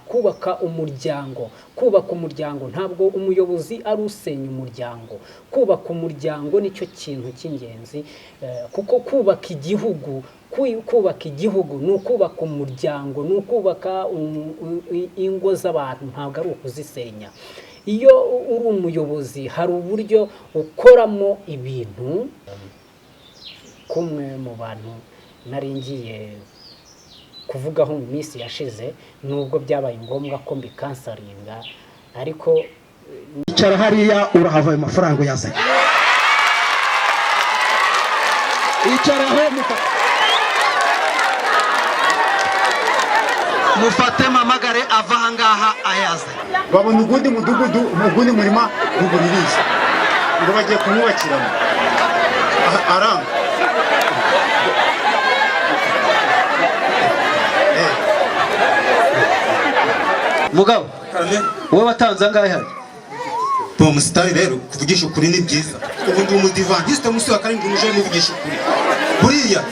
kubaka umuryango ntabwo umuyobozi ari usenya umuryango. Kubaka umuryango nicyo kintu cy'ingenzi, kuko kubaka igihugu ni ukubaka umuryango, ni ukubaka ingo z'abantu, ntabwo ari ukuzisenya. Iyo uri umuyobozi hari uburyo ukoramo ibintu. Kumwe mu bantu nari ngiye kuvugaho mu minsi yashize, nubwo byabaye ngombwa ko mbikansaringa, ariko icara hariya urahava ayo mafaranga uyazanye. Icara aho mufate mamagare ava ahangaha ayazanye. Babona ugundi mudugudu, umugundi murima ruguririza ngo bagiye kumwubakiramo aranga. Mugabo wowe watanze angahe hari? Musitari rero kuvugisha ukuri ni byiza. Ubu ndi umudivantiste musi wa karindwi muje muvugisha ukuri. Buriya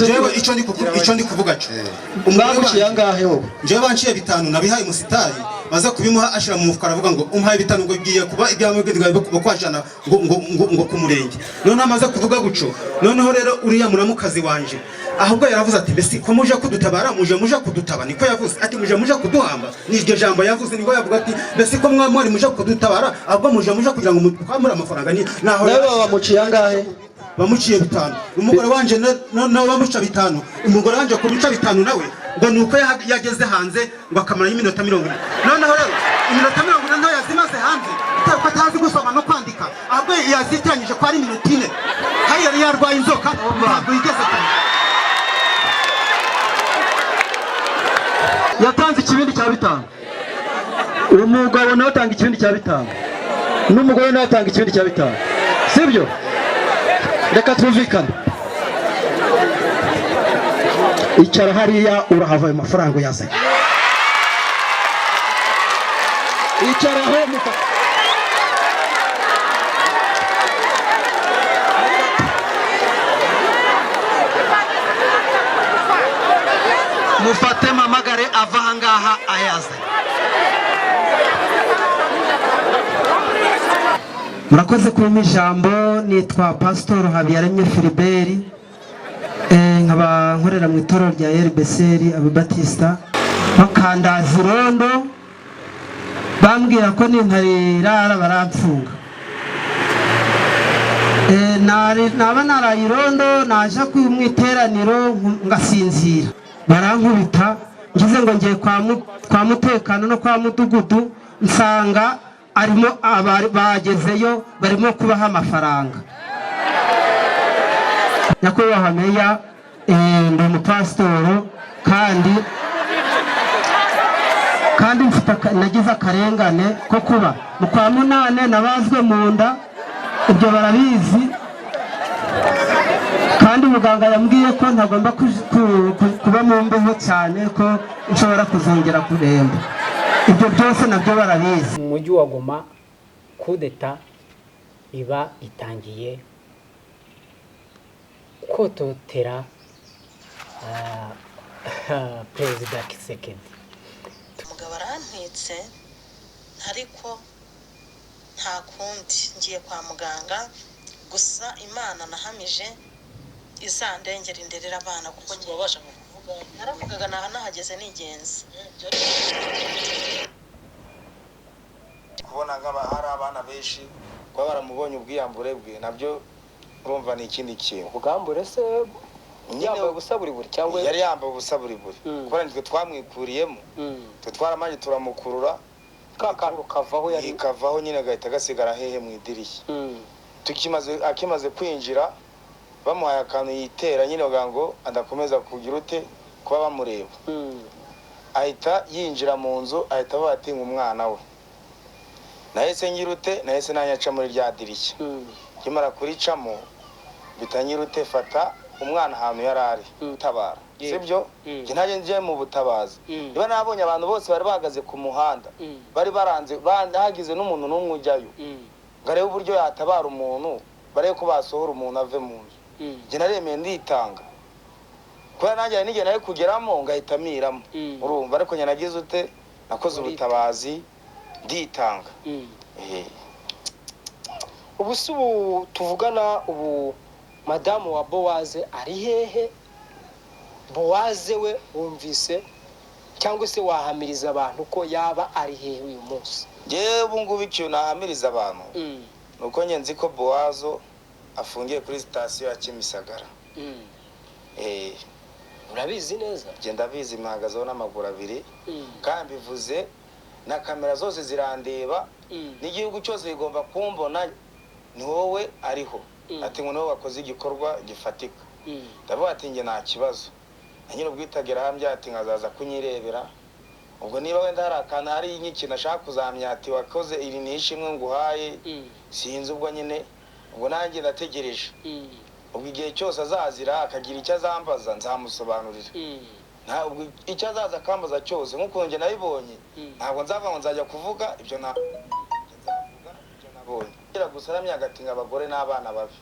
jewe icyo ndi kuvuga cyo. Umwaguciye angahe wowe? Jewe banciye 5 nabihaye musitari, maze kubimuha ashira mu mufuka aravuga ngo umpaye 5 ngo giye kuba ibyamwe kwajana ngo kumurenge. None amaze kuvuga guco. Noneho rero uriya muramukazi wanje ahubwo yaravuze ati mbese ko muje kudutabara muje kudutaba, niko yavuze ati muje kuduhamba. Niryo jambo yavuze, niko yavuga ati mbese ko mwari muje kudutabara ahubwo muje kugira ngo mukwamura amafaranga ni naho bamuciye angahe? Bamuciye 5. Umugore wanje no bamuca 5. Umugore wanje ko bica 5 nawe ngo nuko yageze hanze ngo akamara iminota 40. Noneho rero iminota 40 nto yazimaze hanze ko atazi gusoma no kwandika, ahubwo yazitanyije ko ari iminota 4. Hari yari yarwaye inzoka ntabwo yigeze kandi yatanze ikibindi cya 5. Umugabo nawe atanga ikibindi cya 5 n'umugore nawe atanga ikibindi cya 5, sibyo? Reka twumvikane. Icara hariya urahava ayo mafaranga uyazanye. Icara aho mufate mamagare ava ahangaha ayazanye. Murakoze kumpa ijambo. Nitwa Pastor Habiyaremye Philibert, nkaba nkorera mu itorero rya RBCR Ababatista bakandaza irondo, bambwira ko nintarirara baramfunga. Naba naraye irondo naje mu iteraniro ngasinzira, barankubita. Ngize ngo ngiye kwa mutekano no kwa mudugudu, nsanga arimo bagezeyo barimo kubaha amafaranga. Nyakubahwa Meya, ndi umupasitoro kandi nagize akarengane ko kuba mu kwa 8 nabazwe mu nda, ibyo barabizi, kandi muganga yambwiye ko ntagomba kuba mu mbeho cyane, ko nshobora kuzongera kuremba. Ibyo byose nabyo barabizi. Mu mujyi wa Goma kudeta iba itangiye kototera Perezida Kisekedi. Umugabo arantwitse ariko nta kundi ngiye kwa muganga, gusa Imana nahamije izandengera inderera abana kuko ngiye babasha kuvuga. Naravugaga nahageze nigenza. Kubona hari abana benshi kwa baramubonye ubwiyambure bwe, nabyo urumva ni ikindi kintu. Ubwambure se yambaye ubusa buri cyangwa yari yambaye ubusa buri kubera nitwe twamwikuriyemo, twaramanye turamukurura kakaro kavaho nyine agahita gasigara hehe mu idirishya. Akimaze kwinjira bamuhaye akantu yitera nyine bavuga ngo adakomeza kugira ute kuba bamureba. Ahita yinjira mu nzu, ahita avuga ati umwana we nahise ngirute, nahise nanyaca muri rya dirishya. Kimara kuricamo bitanyirute fata umwana ahantu yarari tabara, sibyo? Ntaje nje mu butabazi. Niba nabonye abantu bose bari bahagaze ku muhanda, bari baranze hagize n'umuntu n'umwe ujyayo, ngare uburyo yatabara umuntu, bare ko basohora umuntu ave mu nzu. Nje naremeye nditanga, kubera nanjye hari n'igihe nari kugeramo ngahita miramo urumva ariko nyine nagize ute nakoze ubutabazi nditanga ubu si ubu tuvugana ubu madamu wa Bowaze ari hehe? Bowaze we wumvise cyangwa se wahamiriza abantu ko yaba ari hehe uyu munsi? Jewe ubu ngubu icyo nahamiriza abantu nuko njye nzi ko Bowazo afungiye kuri sitasiyo ya Kimisagara. Urabizi neza? Je ndabizi mpagazeho n'amaguru abiri kandi bivuze na kamera zose zirandeba n'igihugu cyose igomba kumbona ni wowe ariho ati ngo niwe wakoze igikorwa gifatika. Ndavuga ati nge nta kibazo nyine ubwitagera hambya ati nkazaza kunyirebera ubwo niba wenda hari akantu hari nk'ikintu ashaka kuzamya ati wakoze iri nishimwe nguhaye sinzi ubwo nyine ubwo nanjye ndategereje ubwo igihe cyose azazira akagira icyo azambaza nzamusobanurira nta ubwo icyo azaza akambaza cyose nk'uko nge nabibonye ntabwo nzava ngo nzajya kuvuga ibyo nzavuga ibyo nabonye gusa aramyagatinga abagore n'abana babi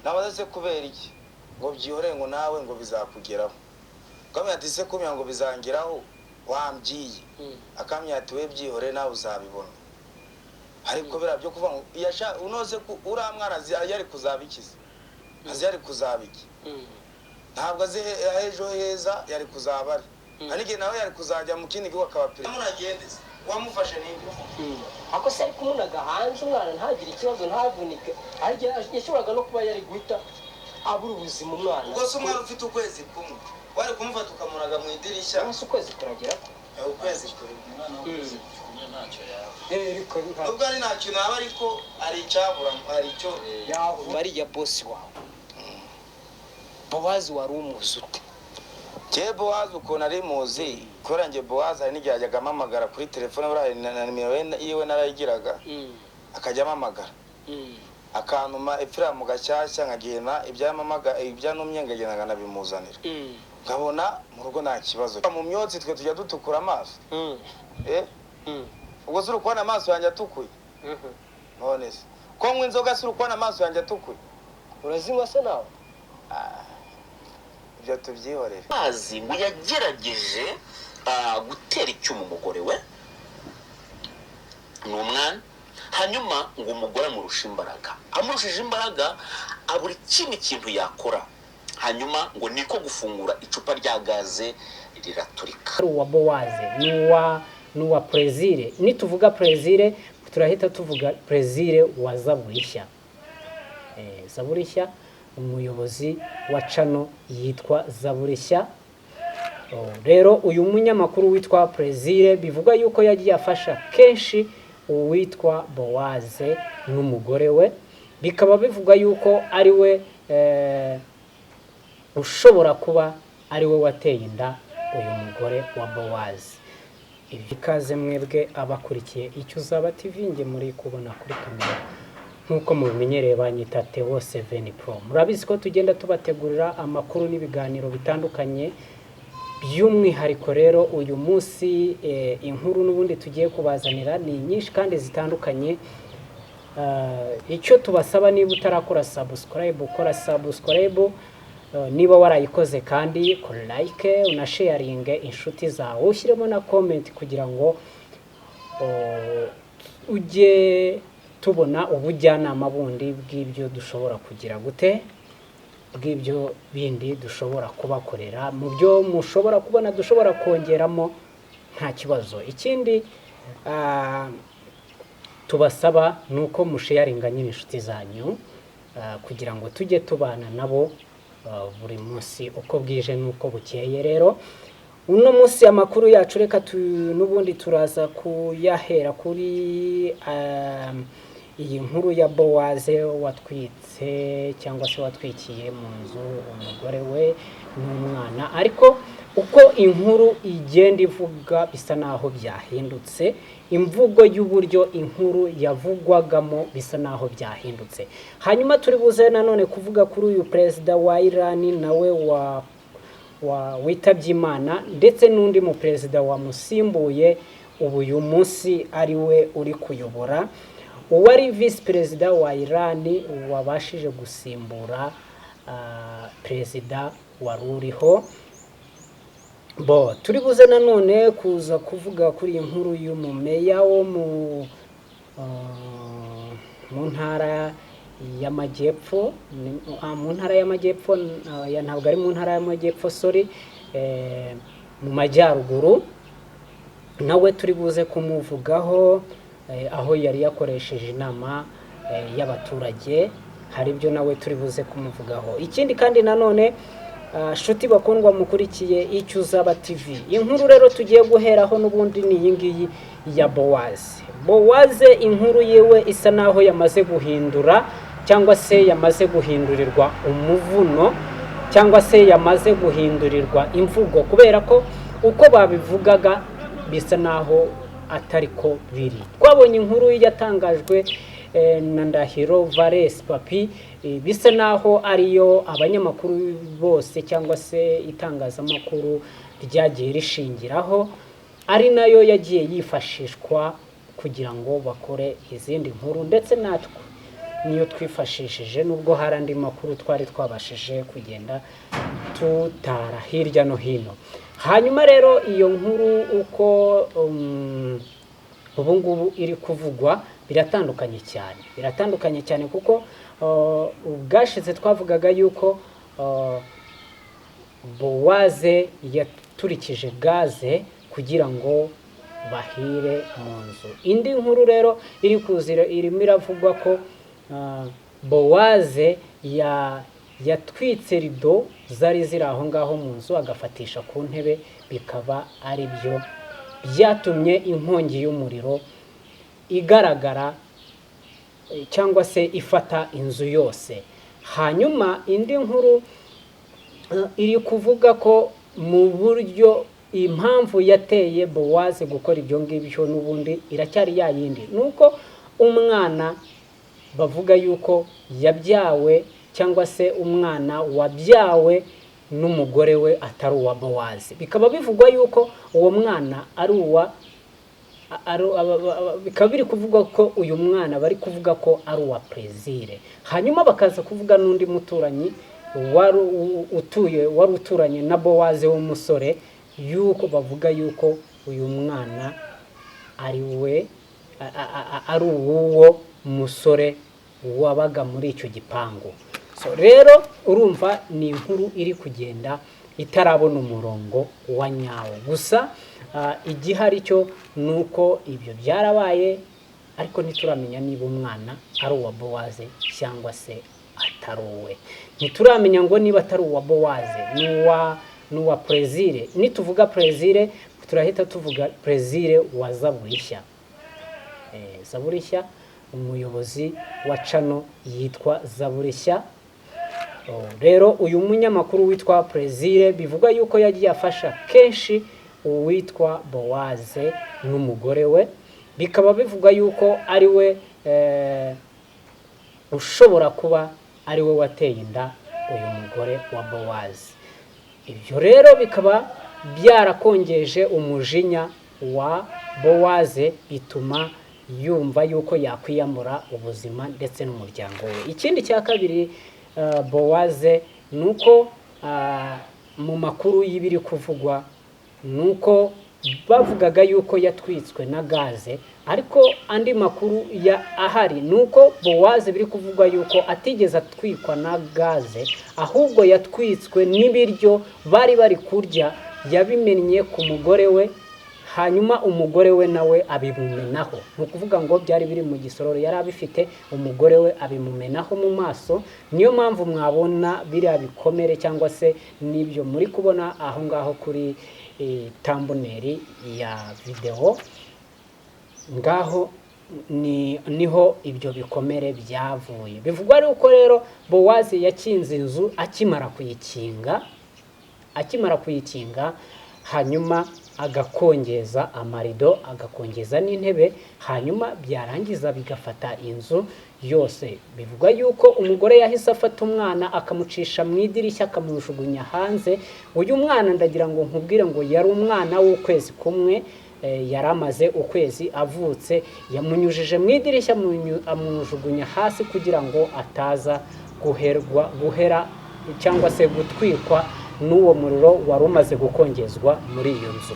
nabaze se kubera iki ngo byihorere ngo nawe ngo bizakugeraho kamwe ati se kumya ngo bizangiraho wambyiye akamya ati we byihorere nawe uzabibona ariko bira byo kuva yasha unoze ko uramwana yari kuzabikiza azi yari kuzabiki ntabwo azi ejo heza yari kuzabari anige nawe yari kuzajya mu kindi gihe akabapira munagendeze wamufashe n'ibyo ako se kumunaga hanze umwana ntagire ikibazo ntavunike ariko yashoboraga no kuba yari guhita abura ubuzima umwana ubwo se umwana ufite ukwezi kumwe wari kumufata ukamunaga mu idirishya umunsi ukwezi kuragera ukwezi kuri umwana w'ukwezi kumwe ntacyo yaba ubwo ari ntacyo naba ariko ari icyabura hari icyo mariya bosi wawe Bowazi wari umuzi ute? Je Bowazi uko nari muzi kubera nge Bowazi hari n'igihe yajyaga amamagara kuri telefone buriya na nimero yiwe narayigiraga akajya amamagara akantuma ipfira mu gashyashya nkagenda ibyanumye ngagenda nabimuzanira nkabona mu rugo nta kibazo mu myotsi twe tujya dutukura amaso ubwo zuri kubona amaso yanjye atukuye none se ko mwe inzoga zuri kubona amaso yanjye atukuye urazinywa se nawe ibyo tubyihorere azi ngo yagerageje gutera icyuma umugore we ni umwana hanyuma ngo umugore amurusha imbaraga amurushije imbaraga abura ikindi kintu yakora hanyuma ngo niko gufungura icupa rya gaze riraturika. Uwa Bowaze nuwa Prezire nituvuga Prezire turahita tuvuga Prezire wa Zaburishya. Zaburishya umuyobozi wa channel yitwa Zaburishya. Rero uyu munyamakuru witwa Prezire bivuga yuko yagiye afasha kenshi uwitwa Bowaze n'umugore we, bikaba bivuga yuko ari we ushobora kuba ari we wateye inda uyu mugore wa Bowaze. Ikaze mwebwe abakurikiye Icyo Uzaba TV nge muri kubona kuri kamera nkuko mubimenyereye banyita Theo 7 Pro. Murabizi ko tugenda tubategurira amakuru n'ibiganiro bitandukanye, by'umwihariko rero uyu munsi inkuru n'ubundi tugiye kubazanira ni nyinshi kandi zitandukanye. Icyo tubasaba niba utarakora subscribe ukora subscribe, niba warayikoze kandi ko like unasharinge inshuti zawe, ushyiremo na comment kugira ngo ujye tubona ubujyanama bundi bw'ibyo dushobora kugira gute, bw'ibyo bindi dushobora kubakorera, mu byo mushobora kubona dushobora kongeramo nta kibazo. Ikindi tubasaba nuko musharinga nyine inshuti zanyu kugira ngo tujye tubana nabo buri munsi uko bwije nuko bukeye. Rero uno munsi amakuru yacu reka n'ubundi turaza kuyahera kuri iyi nkuru ya Bowaze watwitse cyangwa se watwikiye mu nzu umugore we n'umwana. Ariko uko inkuru igenda ivuga bisa naho byahindutse, imvugo y'uburyo inkuru yavugwagamo bisa naho byahindutse. Hanyuma turi buze nanone kuvuga kuri uyu perezida wa Iran nawe witabye Imana, ndetse n'undi mu perezida wamusimbuye ubu uyu munsi ari we uri kuyobora, uwari vice perezida wa Iran wabashije gusimbura perezida wari uriho turi buze nanone kuza kuvuga kuri iyi nkuru y'umumeya wo mu ntara y'amajyepfo, mu ntara y'amajyepfo, ntabwo ari mu ntara y'amajyepfo, sorry, mu majyaruguru, nawe turi buze kumuvugaho, aho yari yakoresheje inama y'abaturage, hari ibyo nawe turi buze kumuvugaho. Ikindi kandi nanone shuti bakundwa mukurikiye Icyo Uzaba TV, inkuru rero tugiye guheraho n'ubundi ni iyi ngiyi ya Bowaze. Inkuru yewe isa naho yamaze guhindura cyangwa se yamaze guhindurirwa umuvuno cyangwa se yamaze guhindurirwa imvugo, kubera ko uko babivugaga bisa naho atari ko biri. Twabonye inkuru yatangajwe na Ndahiro Valens Papi, bisa naho ariyo abanyamakuru bose cyangwa se itangazamakuru ryagiye rishingiraho, ari nayo yagiye yifashishwa kugira ngo bakore izindi nkuru, ndetse natwe niyo twifashishije, nubwo hari andi makuru twari twabashije kugenda tutara hirya no hino. Hanyuma rero iyo nkuru uko ubu ngubu iri kuvugwa biratandukanye cyane kuko ubwashize twavugaga yuko Bowaze yaturikije gaze kugira ngo bahire mu nzu. Indi nkuru rero iri kuzira irimo iravugwa ko Bowaze yatwitse rido zari ziri aho ngaho mu nzu agafatisha ku ntebe, bikaba ari byo byatumye inkongi y'umuriro igaragara cyangwa se ifata inzu yose. Hanyuma indi nkuru iri kuvuga ko mu buryo impamvu yateye Bowaze gukora ibyo ngibyo n'ubundi iracyari yayindi, nuko umwana bavuga yuko yabyawe cyangwa se umwana wabyawe n'umugore we atari uwa Bowaze, bikaba bivugwa yuko uwo mwana ari uwa bikaba biri kuvuga ko uyu mwana bari kuvuga ko ari uwa Plaisir. Hanyuma bakaza kuvuga n'undi muturanyi wari uturanye na Bowaze w'umusore, yuko bavuga yuko uyu mwana ari we ari uwo musore wabaga muri icyo gipangu. So rero urumva ni inkuru iri kugenda itarabona umurongo wa nyawo, gusa igihari cyo nuko ibyo byarabaye, ariko ntituramenya niba umwana ari uwa Bowaze cyangwa se atari uwe. Ntituramenya ngo niba atari uwa Bowaze n'uwa Plaisir. Nituvuga Plaisir turahita tuvuga Plaisir wa Zaburishya. Zaburishya, umuyobozi wa channel yitwa Zaburishya. Rero uyu munyamakuru witwa Plaisir bivuga yuko yagiye afasha kenshi uwitwa Bowaze n'umugore we, bikaba bivuga yuko ari we ushobora kuba ari we wateye inda uyu mugore wa Bowaze. Ibyo rero bikaba byarakongeje umujinya wa Bowaze, bituma yumva yuko yakwiyamura ubuzima ndetse n'umuryango we. Ikindi cya kabiri Bowaze nuko mu makuru y'ibiri kuvugwa nuko bavugaga yuko yatwitswe na gaze, ariko andi makuru ya ahari nuko Bowaze biri kuvugwa yuko atigeze atwikwa na gaze, ahubwo yatwitswe n'ibiryo bari kurya, yabimennye ku mugore we, hanyuma umugore we nawe abimumenaho. Ni ukuvuga ngo byari biri mu gisororo yari abifite, umugore we abimumenaho mu maso. Niyo mpamvu mwabona biriya bikomere cyangwa se n'ibyo muri kubona aho ngaho kuri thumbnail ya video, ngaho niho ibyo bikomere byavuye. Bivugwa ari uko rero Bowaze yakinze inzu akimara kuyikinga, hanyuma agakongeza amarido, agakongeza n'intebe, hanyuma byarangiza bigafata inzu yose. Bivugwa yuko umugore yahise afata umwana akamucisha mu idirishya akamujugunya hanze. Uyu mwana ndagira ngo nkubwire ngo yari umwana w'ukwezi kumwe, yari amaze ukwezi avutse. Yamunyujije mu idirishya amujugunya hasi kugira ngo ataza guhera cyangwa se gutwikwa n'uwo muriro wari umaze gukongezwa muri iyo nzu.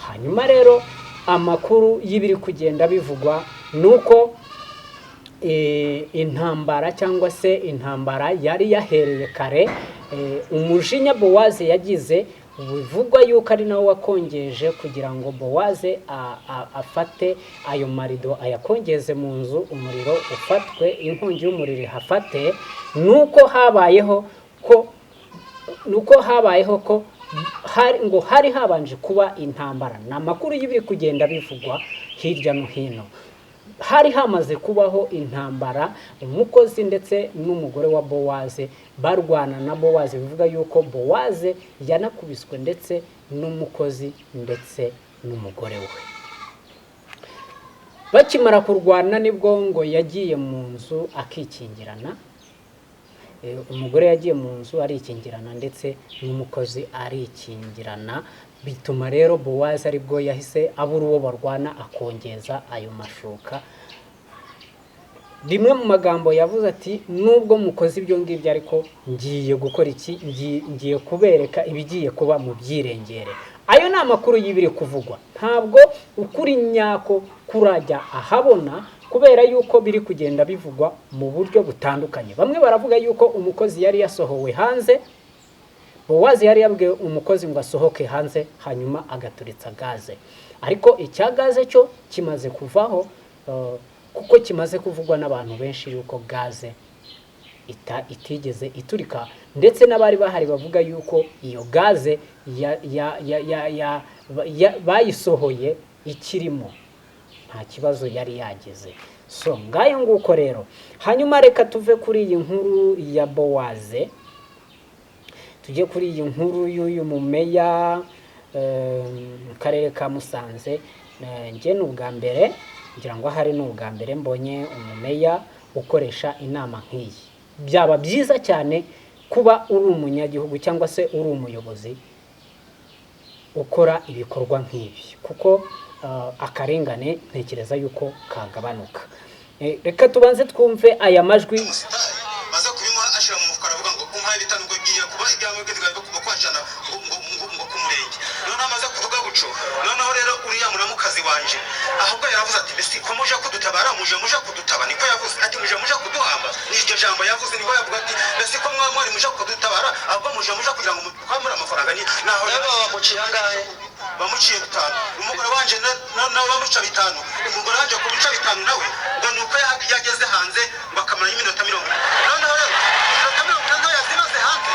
Hanyuma rero amakuru y'ibiri kugenda bivugwa nuko intambara cyangwa se intambara yari yahereye kare. Umujinya Bowaze yagize bivugwa yuko ari nawe wakongeje kugira ngo Bowaze afate ayo marido ayakongeze mu nzu, umuriro ufatwe, inkongi y'umuriro hafate. nuko habayeho ko hari habanje kuba intambara. Ni amakuru y'ibiri kugenda bivugwa hirya no hino. Hari hamaze kubaho intambara, umukozi ndetse n'umugore wa Bowaze barwana na Bowaze, bivuga yuko Bowaze yanakubiswe ndetse n'umukozi ndetse n'umugore we. Bakimara kurwana nibwo ngo yagiye mu nzu akikingirana, umugore yagiye mu nzu arikingirana ndetse n'umukozi arikingirana, bituma rero Bowaze aribwo yahise abura uwo barwana akongeza ayo mashuka. Rimwe mu magambo yavuze ati nubwo mukoze ibyo ngibyo ariko ngiye gukora iki, ngiye kubereka ibigiye kuba mu byirengere. Ayo ni amakuru y'ibiri kuvugwa, ntabwo ukuri nyako kurajya ahabona kubera yuko biri kugenda bivugwa mu buryo butandukanye. Bamwe baravuga yuko umukozi yari yasohowe hanze, Bowaze yari yabwiye umukozi ngo asohoke hanze hanyuma agaturitsa gaze, ariko icya gaze cyo kimaze kuvaho kuko kimaze kuvugwa n'abantu benshi yuko gaze itigeze iturika, ndetse n'abari bahari bavuga yuko iyo gaze bayisohoye ikirimo, nta kibazo yari yageze. So ngayo nguko rero. Hanyuma reka tuve kuri iyi nkuru ya Bowaze tujye kuri iyi nkuru y'uyu mumeya mu karere ka Musanze. Njye n'ubwa mbere ngira ngo hari n'ubwa mbere mbonye umumeya ukoresha inama nk'iyi. Byaba byiza cyane kuba uri umunyagihugu cyangwa se uri umuyobozi ukora ibikorwa nk'ibi, kuko akarengane ntekereza yuko kagabanuka. Reka tubanze twumve aya majwi. Baza kubimuha ashira mu mufuka aravuga ngo umpaye bitanu ngo giye kuba ibyawe bw'indiga kuba kwajana ngo kumurenge. None amaze kuvuga guco, noneho rero uriya muramukazi wanje ahubwo yaravuze ati besi ko muje kudutabara, muje kudutaba, niko yavuze ati muje kuduhamba. Niryo jambo yavuze, niko yavuga ati besi ko mwari muje kudutabara, ahubwo muje kugira ngo mukwamura amafaranga ni naho bamuciye angahe, bamuciye 5. Umugore wanje nawe bamuca 5, umugore wanje kubica 5 nawe ngo nuko yageze hanze bakamara iminota 20. Noneho rero iminota 20 yazimaze hanze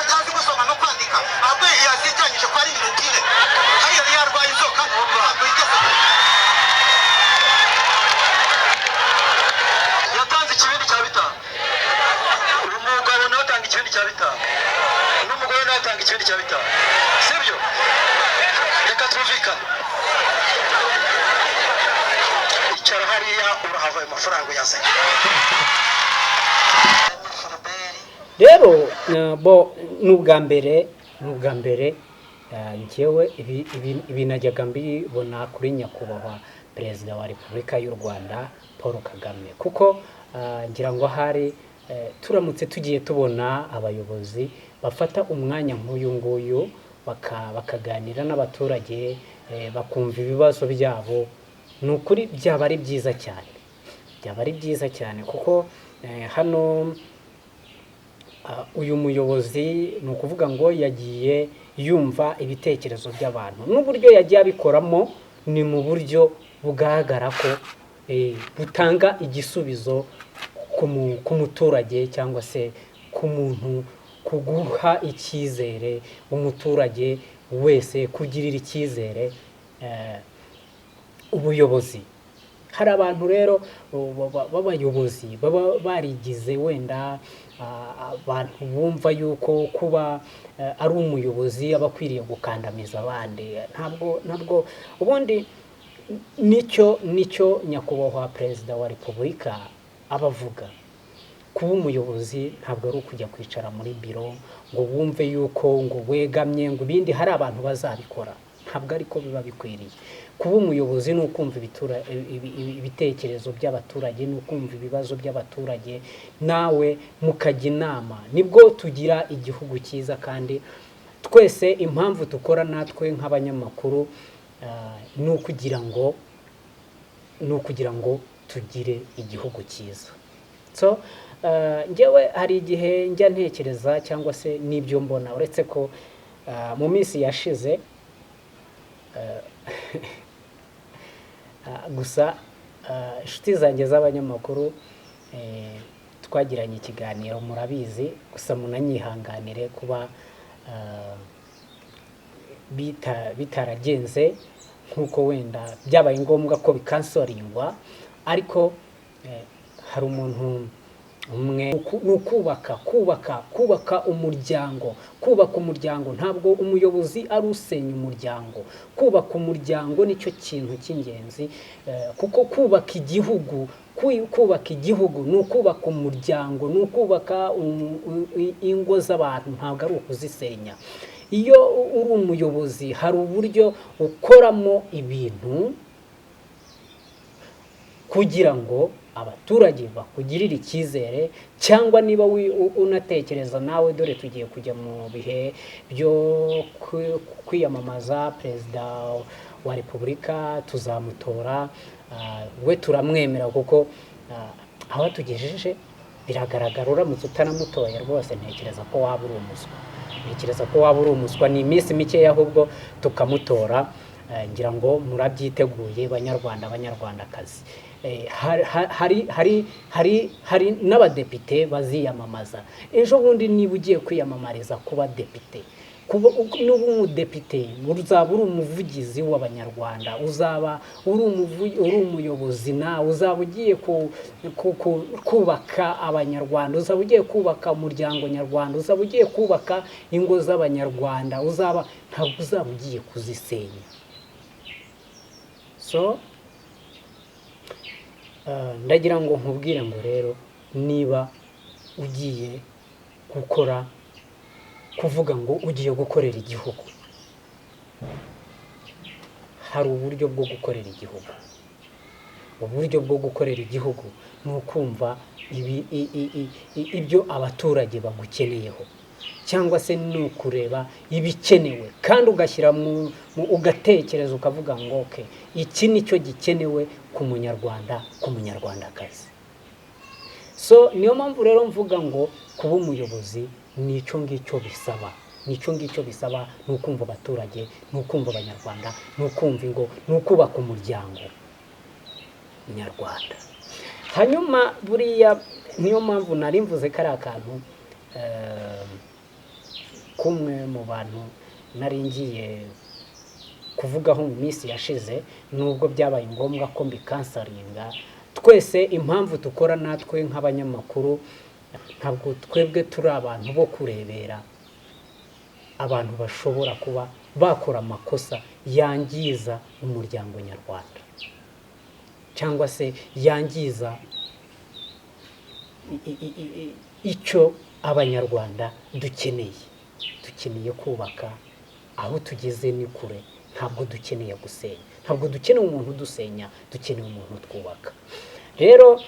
atazi gusoma no kwandika, ahubwo yazitanyije ko ari iminota 4. Hari yari yarwaye inzoka ntabwo yigeze yatanze ikibindi cya 5. Umugabo nawe atanga ikibindi cya 5 n'umugore nawe atanga ikibindi cya 5, sibyo? Reka twumvikane. Icara hariya urahava ayo mafaranga yazanye. Rero n'ubwa mbere njyewe ibi najyaga mbibona kuri nyakubahwa Perezida wa Repubulika y'u Rwanda Paul Kagame, kuko ngira ngo hari turamutse tugiye tubona abayobozi bafata umwanya nk'uyu nguyu bakaganira n'abaturage bakumva ibibazo byabo, n'ukuri byaba ari byiza cyane, kuko hano uyu muyobozi ni ukuvuga ngo yagiye yumva ibitekerezo by'abantu, n'uburyo yagiye abikoramo ni mu buryo bugaragara ko butanga igisubizo ku muturage cyangwa se ku muntu, kuguha icyizere umuturage wese, kugirira icyizere ubuyobozi. Hari abantu rero b'abayobozi baba barigize wenda abantu bumva yuko kuba ari umuyobozi aba akwiriye gukandamiza abandi. Ntabwo ubundi nicyo nyakubahwa Perezida wa Repubulika abavuga. Kuba umuyobozi ntabwo ari ukujya kwicara muri biro ngo wumve yuko ngo wegamye ngo ibindi hari abantu bazabikora, ntabwo ariko biba bikwiriye. Kuba umuyobozi ni ukumva ibitekerezo by'abaturage, ni ukumva ibibazo by'abaturage, nawe mukajya inama, nibwo tugira igihugu cyiza kandi twese impamvu dukora natwe nk'abanyamakuru ni ukugira ngo tugire igihugu cyiza. So njyewe hari igihe njya ntekereza cyangwa se n'ibyo mbona, uretse ko mu minsi yashize gusa inshuti zanjye z'abanyamakuru twagiranye ikiganiro, murabizi, gusa munanyihanganire kuba bitaragenze nk'uko wenda byabaye ngombwa ko bikansoringwa, ariko hari umuntu umwe ni ukubaka umuryango. Kubaka umuryango, ntabwo umuyobozi ari usenya umuryango. Kubaka umuryango nicyo kintu cy'ingenzi, kuko kubaka igihugu ni ukubaka umuryango, ni ukubaka ingo z'abantu, ntabwo ari ukuzisenya. Iyo uri umuyobozi hari uburyo ukoramo ibintu kugira ngo abaturage bakugirire icyizere, cyangwa niba unatekereza nawe, dore tugiye kujya mu bihe byo kwiyamamaza perezida wa repubulika, tuzamutora, we turamwemera kuko aho tugejeje biragaragara. Uramutse utanamutoye rwose ntekereza ko waba uri umuswa. Ni iminsi mikeya ahubwo tukamutora. Ngira ngo murabyiteguye banyarwandakazi. Hari n'abadepite baziyamamaza. Ejo bundi niba ugiye kwiyamamariza kuba depite, nuba umudepite, uzaba uri umuvugizi w'abanyarwanda, uzaba uri umuyobozi, nawe uzaba ugiye kubaka abanyarwanda, uzaba ugiye kubaka umuryango nyarwanda, uzaba ugiye kubaka ingo z'abanyarwanda, ntabwo uzaba ugiye kuzisenya. So ndagira ngo nkubwire ngo rero, niba ugiye kuvuga ngo ugiye gukorera igihugu, hari uburyo bwo gukorera igihugu. Uburyo bwo gukorera igihugu ni ukumva ibyo abaturage bagukeneyeho, cyangwa se ni ukureba ibikenewe, kandi ugashyira ugatekereza ukavuga ngo okay, iki nicyo gikenewe ku munyarwanda, ku munyarwandakazi. So niyo mpamvu rero mvuga ngo kuba umuyobozi nicyo ngicyo bisaba, ni ukumva abaturage, ni ukumva abanyarwanda, ni ukumva ingo, ni ukubaka umuryango nyarwanda. Hanyuma buriya niyo mpamvu nari mvuze ko ari akantu kumwe mu bantu nari ngiye kuvugaho mu minsi yashize, nubwo byabaye ngombwa ko mbikansaringa. Twese impamvu dukora natwe nk'abanyamakuru, ntabwo twebwe turi abantu bo kurebera abantu bashobora kuba bakora amakosa yangiza umuryango nyarwanda, cyangwa se yangiza icyo abanyarwanda dukeneye kubaka. Aho tugeze ni kure, ntabwo dukeneye gusenya, ntabwo dukeneye umuntu udusenya, dukeneye umuntu twubaka. Rero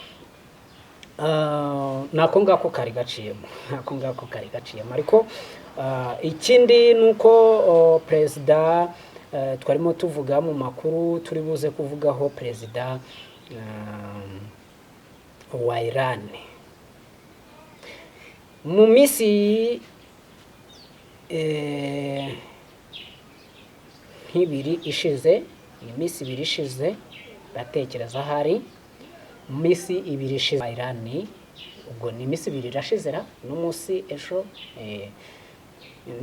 nako ngako kari gaciyemo, ariko ikindi ni uko perezida twarimo tuvuga mu makuru, turi buze kuvugaho perezida wa Iran. Mu minsi nk'ibiri ishize, iminsi ibiri ishize, batekereza hari mu minsi ibiri ishize Iran, ubwo ni iminsi ibiri irashize n'umunsi ejo,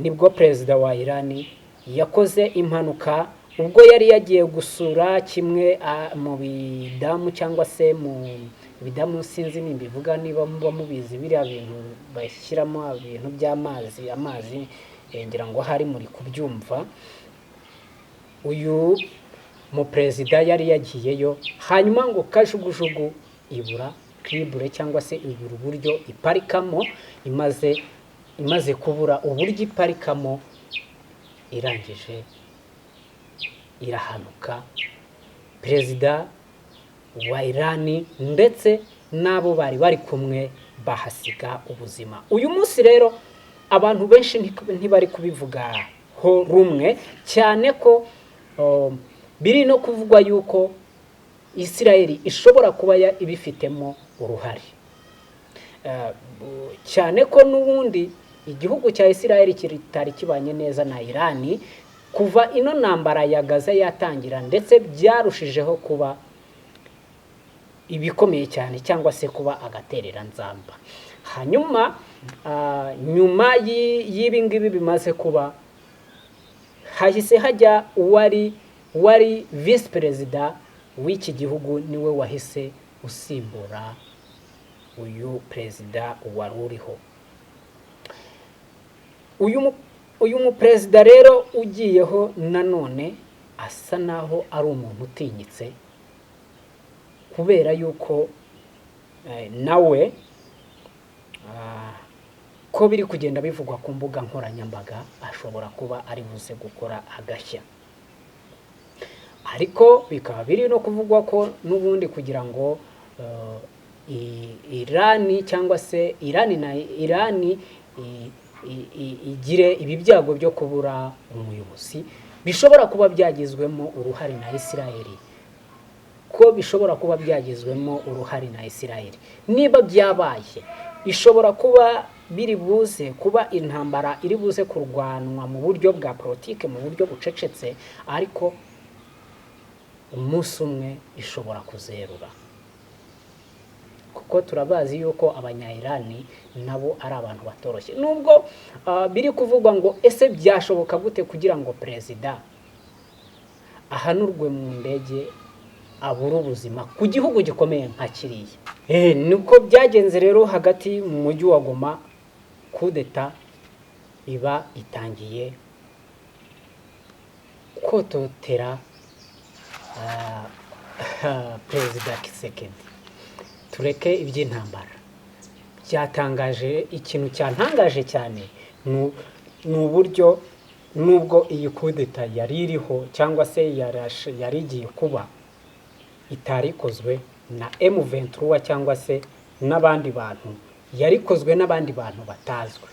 nibwo perezida wa Iran yakoze impanuka ubwo yari yagiye gusura kimwe mu bidamu, cyangwa se mu bidamu, sinzi nimbivuga niba mubizi, biriya bintu bashyiramo ibintu by'amazi, ngira ngo hari muri kubyumva. Uyu mu perezida yari yagiyeyo, hanyuma ngo kajugujugu ibura kiribure, cyangwa se ibura uburyo iparikamo, imaze kubura uburyo iparikamo, irangije irahanuka. Perezida wa Iran ndetse n'abo bari kumwe bahasiga ubuzima. Uyu munsi rero abantu benshi ntibari kubivugaho rumwe, cyane ko biri no kuvugwa yuko Isirayeli ishobora kuba ibifitemo uruhare, cyane ko n'ubundi igihugu cya Isirayeli kitari kibanye neza na Irani kuva ino ntambara ya Gaza yatangira, ndetse byarushijeho kuba ibikomeye cyane cyangwa se kuba agaterera nzamba. Hanyuma nyuma y'ibi ngibi bimaze kuba, hahise hajya uwari vice perezida w'iki gihugu, niwe wahise usimbura uyu perezida wari uriho. Uyu muperezida rero ugiyeho nanone asa naho ari umuntu utinyitse, kubera yuko nawe ko biri kugenda bivugwa ku mbuga nkoranyambaga ashobora kuba ari buze gukora agashya. Ariko bikaba biri no kuvugwa ko n'ubundi kugira ngo Irani cyangwa se Irani igire ibi byago byo kubura umuyobozi, bishobora kuba byagizwemo uruhare na Isirayeli, ko bishobora kuba byagizwemo uruhare na Isirayeli. Niba byabaye, ishobora kuba biri buze kuba intambara iri buze kurwanwa mu buryo bwa politike, mu buryo bucecetse, ariko umunsi umwe ishobora kuzerura, kuko turabazi yuko abanya-Irani nabo ari abantu batoroshye. Nubwo biri kuvugwa ngo ese byashoboka gute kugira ngo perezida ahanurwe mu ndege abura ubuzima ku gihugu gikomeye nka kiriya. Niko byagenze rero hagati mu mujyi wa Goma, kudeta iba itangiye kototera perezida Tshisekedi. Tureke iby'intambara, byatangaje, ikintu cyantangaje cyane ni uburyo nubwo iyi kudeta yari iriho cyangwa se yari igiye kuba, itarikozwe na M23 cyangwa se n'abandi bantu, yarikozwe n'abandi bantu batazwe.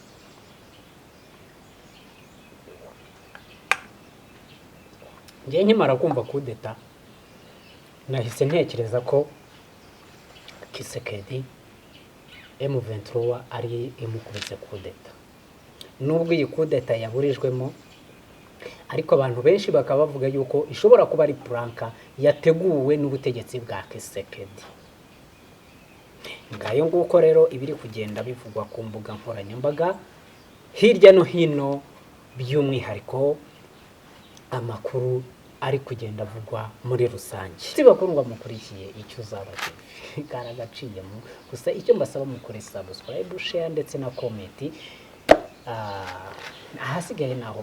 Ngiye nkimara kumva kudeta nahise ntekereza ko Tshisekedi M23 ari imukubise kudeta. Nubwo iyi kudeta yaburijwemo, ariko abantu benshi bakaba bavuga yuko ishobora kuba ari pranka yateguwe n'ubutegetsi bwa Tshisekedi. Ngayo nguko rero ibiri kugenda bivugwa ku mbuga nkoranyambaga hirya no hino, by'umwihariko amakuru ari kugenda avugwa muri rusange. Sibakundwa mukurikiye icyo uzaba karagaciyemo, gusa icyo mbasaba mukore subscribe, share ndetse na comment. Ahasigaye naho